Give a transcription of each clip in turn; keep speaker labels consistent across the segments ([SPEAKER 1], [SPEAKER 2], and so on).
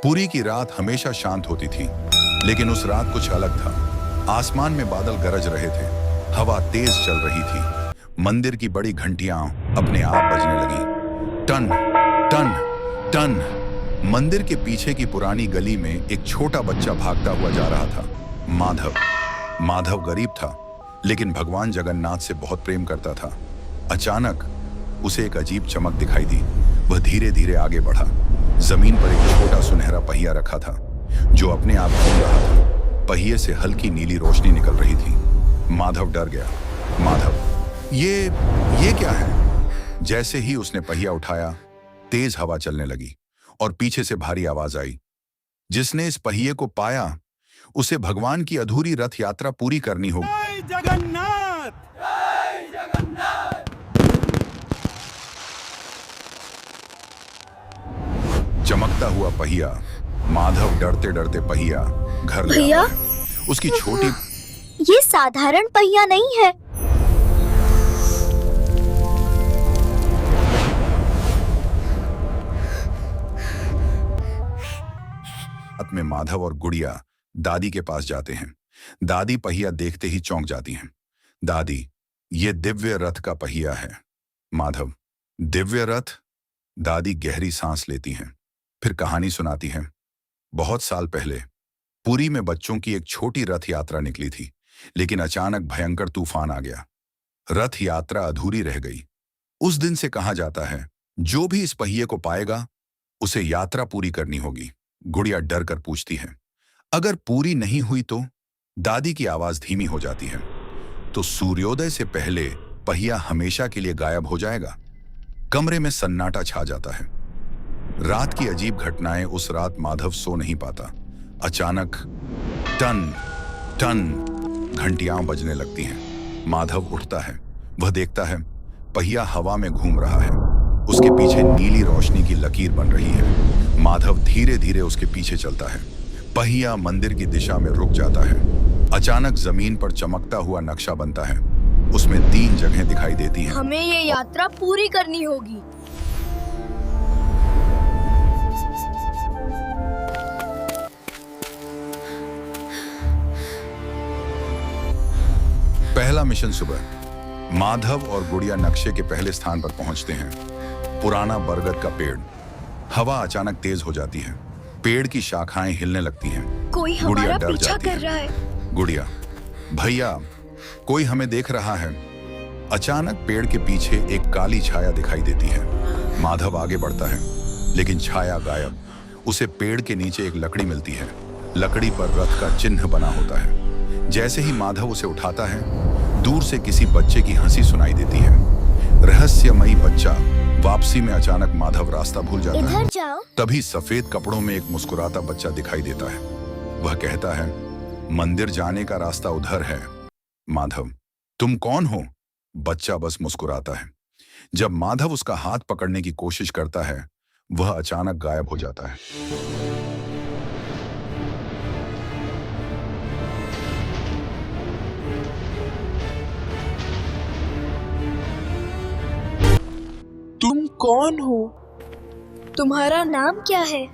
[SPEAKER 1] पुरी की रात हमेशा शांत होती थी, लेकिन उस रात कुछ अलग था। आसमान में बादल गरज रहे थे, हवा तेज चल रही थी। मंदिर की बड़ी घंटियां अपने आप बजने लगी। टन टन टन। मंदिर के पीछे की पुरानी गली में एक छोटा बच्चा भागता हुआ जा रहा था। माधव। माधव गरीब था, लेकिन भगवान जगन्नाथ से बहुत प्रेम करता था। अचानक उसे एक अजीब चमक दिखाई दी। वह धीरे धीरे आगे बढ़ा। जमीन पर एक छोटा सुनहरा पहिया रखा था, जो अपने आप घूम रहा था। पहिए से हल्की नीली रोशनी निकल रही थी। माधव डर गया। माधव, ये क्या है? जैसे ही उसने पहिया उठाया, तेज हवा चलने लगी और पीछे से भारी आवाज आई। जिसने इस पहिए को पाया, उसे भगवान की अधूरी रथ यात्रा पूरी करनी होगी।
[SPEAKER 2] जय जगन्नाथ!
[SPEAKER 3] जय जगन्नाथ!
[SPEAKER 1] चमकता हुआ पहिया। माधव डरते डरते पहिया घर ले
[SPEAKER 4] भैया?
[SPEAKER 1] आया। उसकी छोटी
[SPEAKER 4] ये साधारण पहिया नहीं है।
[SPEAKER 1] हाथ में माधव और गुड़िया दादी के पास जाते हैं। दादी पहिया देखते ही चौंक जाती हैं। दादी, ये दिव्य रथ का पहिया है। माधव, दिव्य रथ? दादी गहरी सांस लेती हैं, फिर कहानी सुनाती हैं। बहुत साल पहले पुरी में बच्चों की एक छोटी रथ यात्रा निकली थी, लेकिन अचानक भयंकर तूफान आ गया। रथ यात्रा अधूरी रह गई। उस दिन से कहा जाता है, जो भी इस पहिए को पाएगा, उसे यात्रा पूरी करनी होगी। गुड़िया डर कर पूछती है, अगर पूरी नहीं हुई तो? दादी की आवाज धीमी हो जाती है, तो सूर्योदय से पहले पहिया हमेशा के लिए गायब हो जाएगा। कमरे में सन्नाटा छा जाता है। रात की अजीब घटनाएं। उस रात माधव सो नहीं पाता। अचानक टन टन घंटियां बजने लगती हैं। माधव उठता है। वह देखता है पहिया हवा में घूम रहा है। उसके पीछे नीली रोशनी की लकीर बन रही है। माधव धीरे धीरे उसके पीछे चलता है। पहिया मंदिर की दिशा में रुक जाता है। अचानक जमीन पर चमकता हुआ नक्शा बनता है। उसमें 3 जगहें दिखाई देती हैं।
[SPEAKER 4] हमें ये यात्रा पूरी करनी होगी।
[SPEAKER 1] पहला मिशन सुबह। माधव और गुड़िया नक्शे के पहले स्थान पर पहुंचते हैं। पुराना बरगद का पेड़। हवा अचानक तेज हो जाती है। पेड़ की शाखाएं हिलने लगती हैं।
[SPEAKER 4] कोई
[SPEAKER 1] गुड़िया
[SPEAKER 4] हमारा
[SPEAKER 1] डर
[SPEAKER 4] पीछा
[SPEAKER 1] जाती
[SPEAKER 4] कर रहा है।
[SPEAKER 1] गुड़िया, भैया, कोई हमें देख रहा है। अचानक पेड़ के पीछे एक काली छाया दिखाई देती है। माधव आगे बढ़ता है, लेकिन छाया गायब। उसे पेड़ के नीचे एक लकड़ी मिलती है। लकड़ी पर रथ का चिन्ह बना होता है। जैसे ही माधव उसे उठाता है, दूर से किसी बच्चे की हंसी सुनाई देती है। रहस्यमयी बच्चा। वापसी में अचानक माधव रास्ता भूल जाता है।
[SPEAKER 4] इधर जाओ।
[SPEAKER 1] तभी सफेद कपड़ों में एक मुस्कुराता बच्चा दिखाई देता है। वह कहता है, मंदिर जाने का रास्ता उधर है। माधव, तुम कौन हो? बच्चा बस मुस्कुराता है। जब माधव उसका हाथ पकड़ने की कोशिश करता है, वह अचानक गायब हो जाता है।
[SPEAKER 2] तुम कौन हो?
[SPEAKER 4] तुम्हारा नाम क्या है?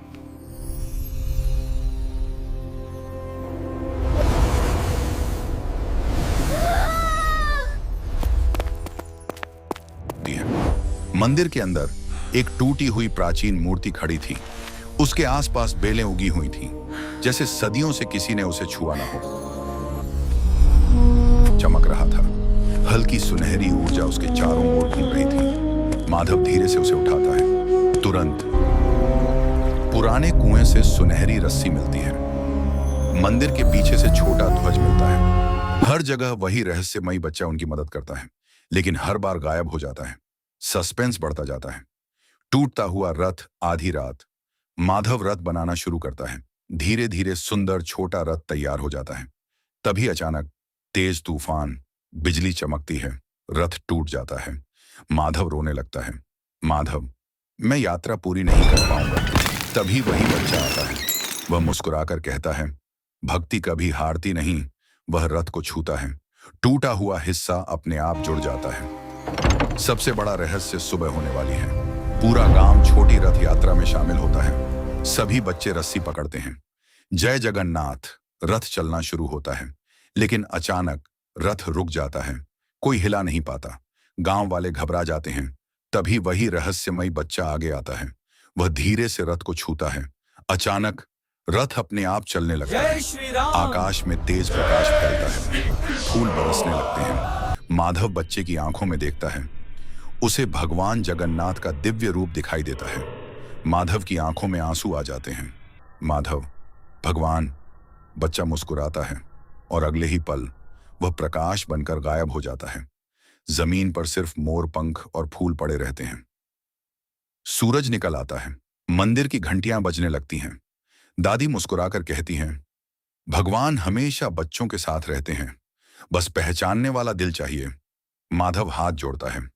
[SPEAKER 1] मंदिर के अंदर एक टूटी हुई प्राचीन मूर्ति खड़ी थी। उसके आसपास बेलें उगी हुई थीं, जैसे सदियों से किसी ने उसे छुआ ना हो। चमक रहा था। हल्की सुनहरी ऊर्जा उसके चारों ओर घूम रही थी। माधव धीरे से उसे उठाता है। तुरंत पुराने कुएं से सुनहरी रस्सी मिलती है। मंदिर के पीछे से छोटा ध्वज मिलता है। हर जगह वही रहस्यमयी बच्चा उनकी मदद करता है, लेकिन हर बार गायब हो जाता है। सस्पेंस बढ़ता जाता है। टूटता हुआ रथ। आधी रात। माधव रथ बनाना शुरू करता है। धीरे धीरे सुंदर छोटा रथ तैयार हो जाता है। तभी अचानक तेज तूफान। बिजली चमकती है। रथ टूट जाता है। माधव रोने लगता है। माधव, मैं यात्रा पूरी नहीं कर पाऊंगा। तभी वही बच्चा आता है। वह मुस्कुराकर कहता है, भक्ति कभी हारती नहीं। वह रथ को छूता है। टूटा हुआ हिस्सा अपने आप जुड़ जाता है। सबसे बड़ा रहस्य सुबह होने वाली है। पूरा गांव छोटी रथ यात्रा में शामिल होता है। सभी बच्चे रस्सी पकड़ते हैं। जय जगन्नाथ रथ चलना शुरू होता है, लेकिन अचानक रथ रुक जाता है। कोई हिला नहीं पाता। गांव वाले घबरा जाते हैं। तभी वही रहस्यमयी बच्चा आगे आता है। वह धीरे से रथ को छूता है। अचानक रथ अपने आप चलने लगता है।
[SPEAKER 3] जय श्री राम।
[SPEAKER 1] आकाश में तेज प्रकाश फैलता है। फूल बरसने लगते हैं। माधव बच्चे की आंखों में देखता है। उसे भगवान जगन्नाथ का दिव्य रूप दिखाई देता है। माधव की आंखों में आंसू आ जाते हैं। माधव, भगवान। बच्चा मुस्कुराता है और अगले ही पल वह प्रकाश बनकर गायब हो जाता है। जमीन पर सिर्फ मोर पंख और फूल पड़े रहते हैं। सूरज निकल आता है। मंदिर की घंटियां बजने लगती हैं। दादी मुस्कुराकर कहती हैं, भगवान हमेशा बच्चों के साथ रहते हैं, बस पहचानने वाला दिल चाहिए। माधव हाथ जोड़ता है।